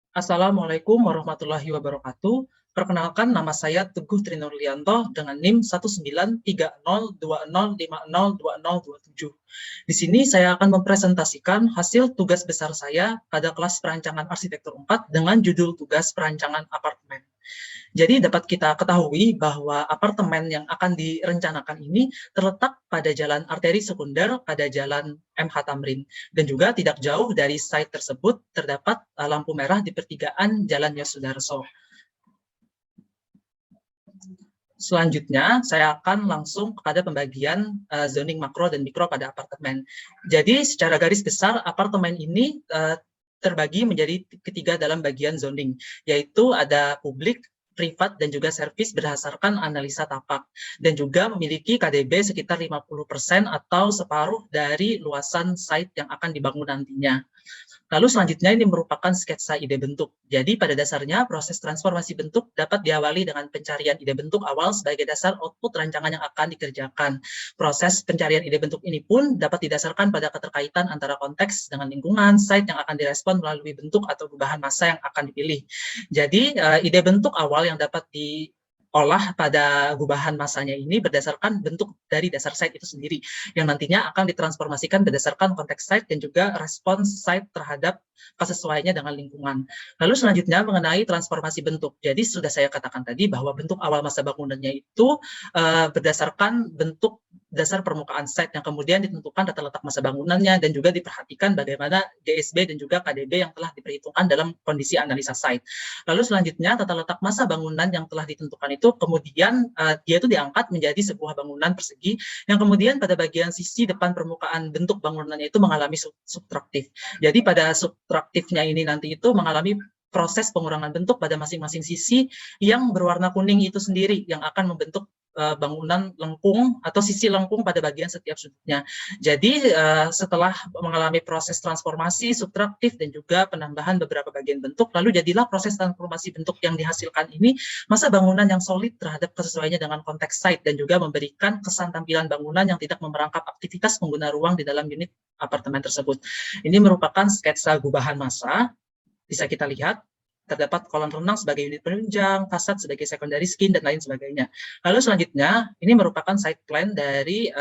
Assalamualaikum warahmatullahi wabarakatuh. Perkenalkan, nama saya Teguh Trinurlianto dengan NIM 1930205020027. Di sini saya akan mempresentasikan hasil tugas besar saya pada kelas perancangan arsitektur 4 dengan judul tugas perancangan apartemen. Jadi dapat kita ketahui bahwa apartemen yang akan direncanakan ini terletak pada jalan arteri sekunder pada Jalan MH Tamrin, dan juga tidak jauh dari site tersebut terdapat lampu merah di pertigaan Jalan Yosudarso. Selanjutnya, saya akan langsung kepada pembagian zoning makro dan mikro pada apartemen. Jadi secara garis besar, apartemen ini terbagi menjadi ketiga dalam bagian zoning, yaitu ada publik, privat, dan juga servis berdasarkan analisa tapak, dan juga memiliki KDB sekitar 50% atau separuh dari luasan site yang akan dibangun nantinya. Lalu selanjutnya ini merupakan sketsa ide bentuk. Jadi pada dasarnya proses transformasi bentuk dapat diawali dengan pencarian ide bentuk awal sebagai dasar output rancangan yang akan dikerjakan. Proses pencarian ide bentuk ini pun dapat didasarkan pada keterkaitan antara konteks dengan lingkungan, site yang akan direspon melalui bentuk atau gubahan massa yang akan dipilih. Jadi ide bentuk awal yang dapat diolah pada gubahan massanya ini berdasarkan bentuk dari dasar site itu sendiri, yang nantinya akan ditransformasikan berdasarkan konteks site dan juga respons site terhadap kesesuaiannya dengan lingkungan. Lalu selanjutnya mengenai transformasi bentuk. Jadi sudah saya katakan tadi bahwa bentuk awal masa bangunannya itu berdasarkan bentuk dasar permukaan site yang kemudian ditentukan tata letak masa bangunannya dan juga diperhatikan bagaimana DSB dan juga KDB yang telah diperhitungkan dalam kondisi analisa site. Lalu selanjutnya tata letak masa bangunan yang telah ditentukan itu kemudian dia itu diangkat menjadi sebuah bangunan persegi yang kemudian pada bagian sisi depan permukaan bentuk bangunannya itu mengalami subtraktif. Jadi pada subtraktifnya ini nanti itu mengalami proses pengurangan bentuk pada masing-masing sisi yang berwarna kuning itu sendiri yang akan membentuk bangunan lengkung atau sisi lengkung pada bagian setiap sudutnya. Jadi setelah mengalami proses transformasi subtraktif dan juga penambahan beberapa bagian bentuk, lalu jadilah proses transformasi bentuk yang dihasilkan ini masa bangunan yang solid terhadap kesesuaiannya dengan konteks site dan juga memberikan kesan tampilan bangunan yang tidak memerangkap aktivitas pengguna ruang di dalam unit apartemen tersebut. Ini merupakan sketsa gubahan massa, bisa kita lihat. Terdapat kolam renang sebagai unit penunjang, fasad sebagai secondary skin, dan lain sebagainya. Lalu selanjutnya, ini merupakan site plan dari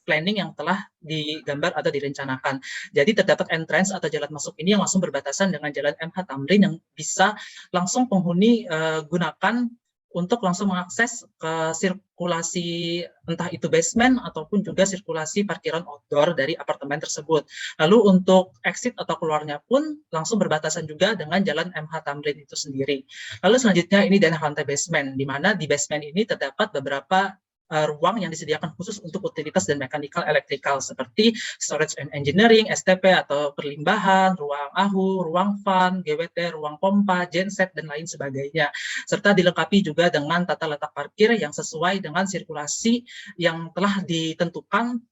planning yang telah digambar atau direncanakan. Jadi terdapat entrance atau jalan masuk ini yang langsung berbatasan dengan Jalan MH Tamrin yang bisa langsung penghuni gunakan untuk langsung mengakses ke sirkulasi entah itu basement ataupun juga sirkulasi parkiran outdoor dari apartemen tersebut. Lalu untuk exit atau keluarnya pun langsung berbatasan juga dengan Jalan MH Tamrin itu sendiri. Lalu selanjutnya ini denah lantai basement, di mana di basement ini terdapat beberapa ruang yang disediakan khusus untuk utilitas dan mechanical electrical seperti storage and engineering, STP atau perlimbahan, ruang AHU, ruang fan, GWT, ruang pompa, genset, dan lain sebagainya. Serta dilengkapi juga dengan tata letak parkir yang sesuai dengan sirkulasi yang telah ditentukan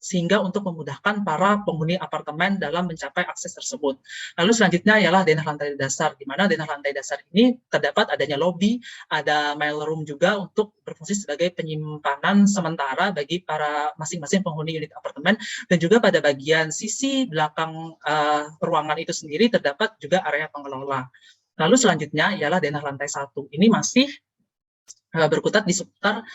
sehingga untuk memudahkan para penghuni apartemen dalam mencapai akses tersebut. Lalu selanjutnya ialah denah lantai dasar, di mana denah lantai dasar ini terdapat adanya lobby, ada mailroom juga untuk berfungsi sebagai penyimpanan sementara bagi para masing-masing penghuni unit apartemen, dan juga pada bagian sisi belakang ruangan itu sendiri terdapat juga area pengelola. Lalu selanjutnya ialah denah lantai 1. Ini masih berkutat di seputar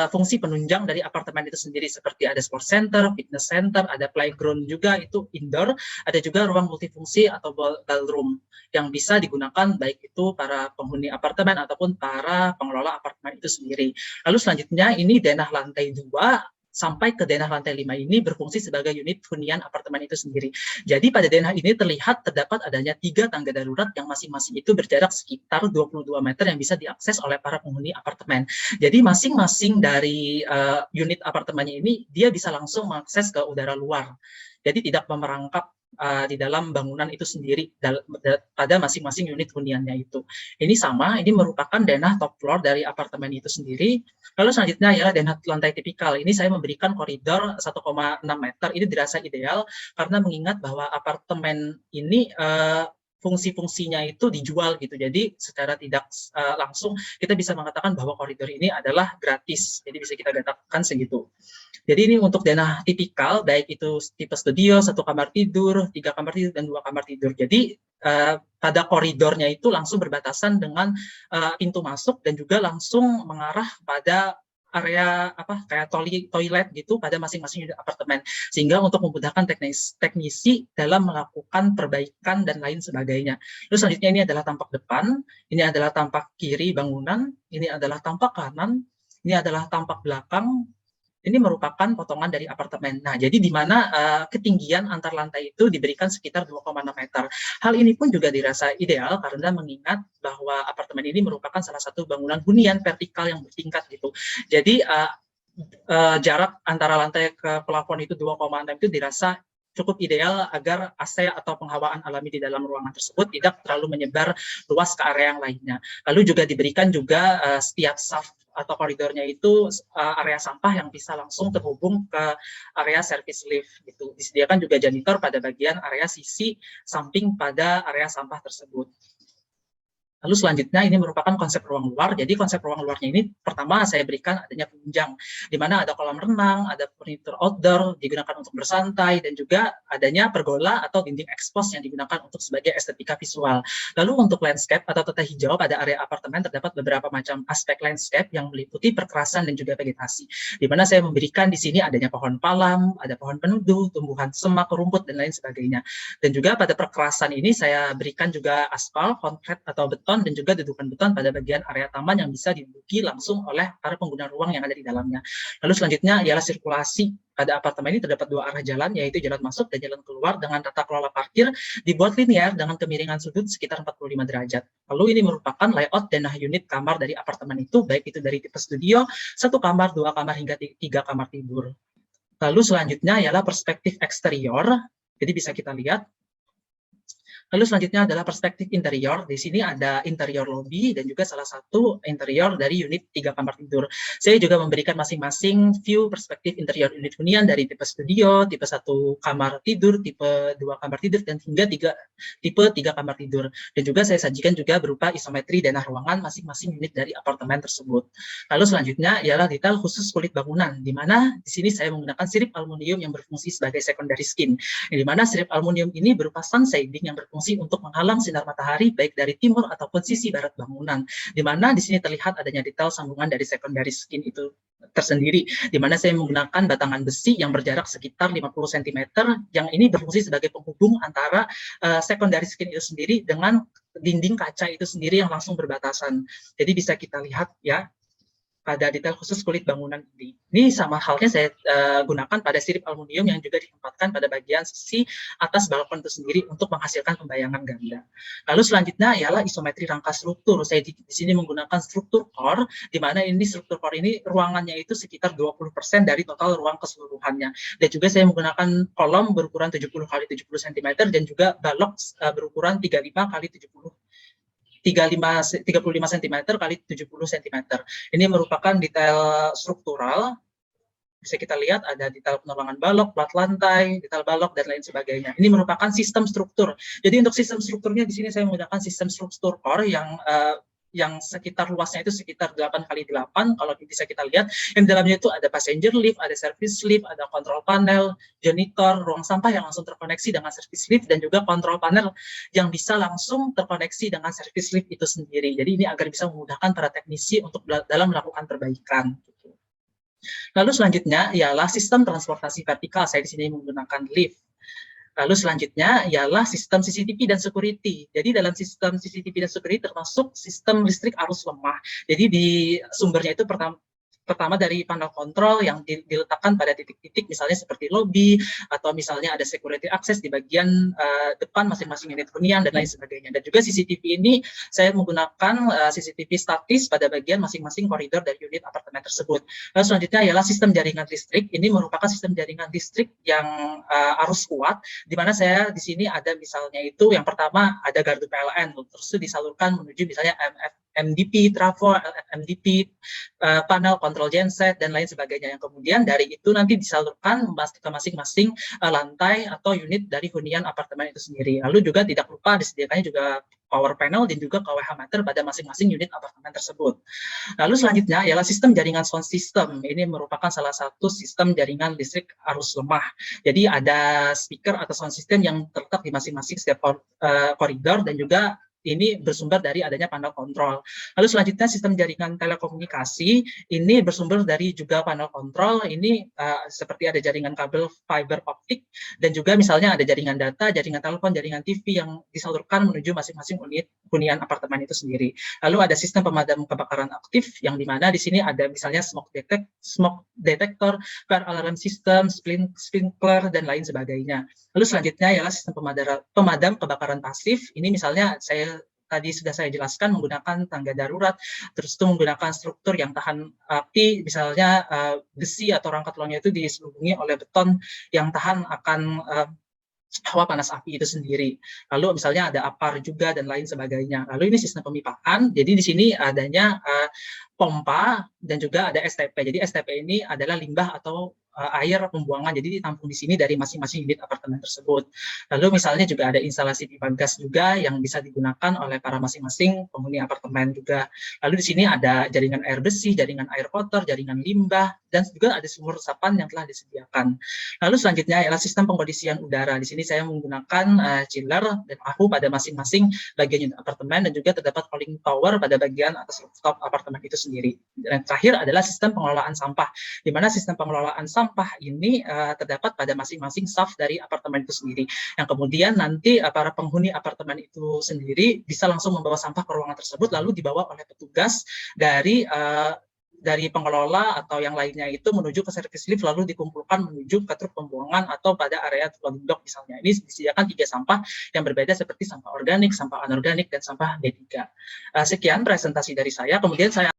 fungsi penunjang dari apartemen itu sendiri, seperti ada sport center, fitness center, ada playground juga itu indoor, ada juga ruang multifungsi atau ballroom yang bisa digunakan baik itu para penghuni apartemen ataupun para pengelola apartemen itu sendiri. Lalu selanjutnya ini denah lantai 2 sampai ke denah lantai 5 ini berfungsi sebagai unit hunian apartemen itu sendiri. Jadi pada denah ini terlihat terdapat adanya 3 tangga darurat yang masing-masing itu berjarak sekitar 22 meter yang bisa diakses oleh para penghuni apartemen. Jadi masing-masing dari unit apartemennya ini dia bisa langsung mengakses ke udara luar. Jadi tidak memerangkap di dalam bangunan itu sendiri pada masing-masing unit huniannya itu. Ini sama, ini merupakan denah top floor dari apartemen itu sendiri. Lalu selanjutnya ialah denah lantai tipikal. Ini saya memberikan koridor 1,6 meter. Ini dirasa ideal karena mengingat bahwa apartemen ini fungsi-fungsinya itu dijual gitu. Jadi secara tidak langsung kita bisa mengatakan bahwa koridor ini adalah gratis. Jadi bisa kita katakan segitu. Jadi ini untuk denah tipikal, baik itu tipe studio, 1 kamar tidur, 3 kamar tidur, dan 2 kamar tidur. Jadi pada koridornya itu langsung berbatasan dengan pintu masuk dan juga langsung mengarah pada area kayak toilet gitu pada masing-masing unit apartemen, sehingga untuk memudahkan teknisi dalam melakukan perbaikan dan lain sebagainya. Terus selanjutnya ini adalah tampak depan, ini adalah tampak kiri bangunan, ini adalah tampak kanan, ini adalah tampak belakang. Ini merupakan potongan dari apartemen. Nah, jadi di mana ketinggian antar lantai itu diberikan sekitar 2,6 meter. Hal ini pun juga dirasa ideal karena mengingat bahwa apartemen ini merupakan salah satu bangunan hunian vertikal yang bertingkat gitu. Jadi jarak antara lantai ke plafon itu 2,6 itu dirasa cukup ideal agar AC atau penghawaan alami di dalam ruangan tersebut tidak terlalu menyebar luas ke area yang lainnya. Lalu juga diberikan juga setiap shaft atau koridornya itu area sampah yang bisa langsung terhubung ke area service lift gitu. Disediakan juga janitor pada bagian area sisi samping pada area sampah tersebut. Lalu selanjutnya ini merupakan konsep ruang luar. Jadi konsep ruang luarnya ini pertama saya berikan adanya penunjang, di mana ada kolam renang, ada furnitur outdoor digunakan untuk bersantai, dan juga adanya pergola atau dinding ekspos yang digunakan untuk sebagai estetika visual. Lalu untuk landscape atau tata hijau pada area apartemen terdapat beberapa macam aspek landscape yang meliputi perkerasan dan juga vegetasi. Di mana saya memberikan di sini adanya pohon palam, ada pohon penuduh, tumbuhan semak, rumput, dan lain sebagainya. Dan juga pada perkerasan ini saya berikan juga aspal, konkret atau beton, dan juga dedukan beton pada bagian area taman yang bisa diduduki langsung oleh para pengguna ruang yang ada di dalamnya. Lalu selanjutnya ialah sirkulasi. Pada apartemen ini terdapat dua arah jalan, yaitu jalan masuk dan jalan keluar dengan tata kelola parkir dibuat linear dengan kemiringan sudut sekitar 45 derajat. Lalu ini merupakan layout dan unit kamar dari apartemen itu, baik itu dari tipe studio, 1 kamar, 2 kamar, hingga 3 kamar tidur. Lalu selanjutnya ialah perspektif eksterior. Jadi bisa kita lihat. Lalu selanjutnya adalah perspektif interior. Di sini ada interior lobby dan juga salah satu interior dari unit 3 kamar tidur. Saya juga memberikan masing-masing view perspektif interior unit hunian dari tipe studio, tipe 1 kamar tidur, tipe 2 kamar tidur, dan hingga tipe 3 kamar tidur. Dan juga saya sajikan juga berupa isometri denah ruangan masing-masing unit dari apartemen tersebut. Lalu selanjutnya ialah detail khusus kulit bangunan, di mana di sini saya menggunakan sirip aluminium yang berfungsi sebagai secondary skin. Di mana sirip aluminium ini berupa sun shading yang berfungsi untuk menghalang sinar matahari baik dari timur ataupun sisi barat bangunan. Di mana di sini terlihat adanya detail sambungan dari secondary skin itu tersendiri, di mana saya menggunakan batangan besi yang berjarak sekitar 50 cm yang ini berfungsi sebagai penghubung antara secondary skin itu sendiri dengan dinding kaca itu sendiri yang langsung berbatasan. Jadi bisa kita lihat ya pada detail khusus kulit bangunan ini. Ini sama halnya saya gunakan pada sirip aluminium yang juga ditempatkan pada bagian sisi atas balkon itu sendiri untuk menghasilkan pembayangan ganda. Lalu selanjutnya ialah isometri rangka struktur. Saya di sini menggunakan struktur core, di mana ini struktur core ini ruangannya itu sekitar 20% dari total ruang keseluruhannya. Dan juga saya menggunakan kolom berukuran 70 x 70 cm dan juga balok berukuran 35 x 35 cm kali 70 cm. Ini merupakan detail struktural. Bisa kita lihat ada detail penerangan balok, plat lantai, detail balok, dan lain sebagainya. Ini merupakan sistem struktur. Jadi untuk sistem strukturnya di sini saya menggunakan sistem struktur core yang sekitar luasnya itu sekitar 8x8, kalau bisa kita lihat. Yang dalamnya itu ada passenger lift, ada service lift, ada control panel, janitor, ruang sampah yang langsung terkoneksi dengan service lift, dan juga control panel yang bisa langsung terkoneksi dengan service lift itu sendiri. Jadi ini agar bisa memudahkan para teknisi untuk dalam melakukan perbaikan. Lalu selanjutnya ialah sistem transportasi vertikal. Saya di sini menggunakan lift. Lalu selanjutnya ialah sistem CCTV dan security. Jadi dalam sistem CCTV dan security termasuk sistem listrik arus lemah. Jadi di sumbernya itu pertama dari panel kontrol yang diletakkan pada titik-titik misalnya seperti lobby, atau misalnya ada security access di bagian depan masing-masing unit hunian dan lain sebagainya. Dan juga CCTV ini saya menggunakan CCTV statis pada bagian masing-masing koridor dari unit apartemen tersebut. Lalu selanjutnya ialah sistem jaringan listrik. Ini merupakan sistem jaringan listrik yang arus kuat, di mana saya di sini ada misalnya itu yang pertama ada gardu PLN, terus itu disalurkan menuju misalnya MDP, trafo, MDP, panel kontrol genset, dan lain sebagainya. Yang kemudian dari itu nanti disalurkan ke masing-masing lantai atau unit dari hunian apartemen itu sendiri. Lalu juga tidak lupa disediakannya juga power panel dan juga KWH meter pada masing-masing unit apartemen tersebut. Lalu selanjutnya ialah sistem jaringan sound system. Ini merupakan salah satu sistem jaringan listrik arus lemah. Jadi ada speaker atau sound system yang terletak di masing-masing setiap koridor dan juga ini bersumber dari adanya panel kontrol. Lalu selanjutnya sistem jaringan telekomunikasi ini bersumber dari juga panel kontrol. Ini seperti ada jaringan kabel fiber optik dan juga misalnya ada jaringan data, jaringan telepon, jaringan TV yang disalurkan menuju masing-masing unit hunian apartemen itu sendiri. Lalu ada sistem pemadam kebakaran aktif yang dimana di sini ada misalnya smoke detector, fire alarm system, sprinkler dan lain sebagainya. Lalu selanjutnya ialah sistem pemadam kebakaran pasif. Ini misalnya tadi sudah saya jelaskan menggunakan tangga darurat, terus itu menggunakan struktur yang tahan api, misalnya besi atau rangka telurnya itu diselubungi oleh beton yang tahan akan hawa panas api itu sendiri. Lalu misalnya ada APAR juga dan lain sebagainya. Lalu ini sistem pemipaan, jadi di sini adanya pompa dan juga ada STP. Jadi STP ini adalah limbah atau air pembuangan, jadi ditampung di sini dari masing-masing unit apartemen tersebut. Lalu misalnya juga ada instalasi pipa gas juga yang bisa digunakan oleh para masing-masing penghuni apartemen juga. Lalu di sini ada jaringan air bersih, jaringan air kotor, jaringan limbah, dan juga ada sumur resapan yang telah disediakan. Lalu selanjutnya adalah sistem pengkondisian udara. Di sini saya menggunakan chiller dan AHU pada masing-masing bagian unit apartemen dan juga terdapat cooling tower pada bagian atas rooftop apartemen itu sendiri. Dan terakhir adalah sistem pengelolaan sampah, di mana sistem pengelolaan sampah ini terdapat pada masing-masing staf dari apartemen itu sendiri. Yang kemudian nanti para penghuni apartemen itu sendiri bisa langsung membawa sampah ke ruangan tersebut, lalu dibawa oleh petugas dari pengelola atau yang lainnya itu menuju ke service lift, lalu dikumpulkan menuju ke truk pembuangan atau pada area loading dock misalnya. Ini disediakan 3 sampah yang berbeda seperti sampah organik, sampah anorganik, dan sampah D3. Sekian presentasi dari saya. Kemudian saya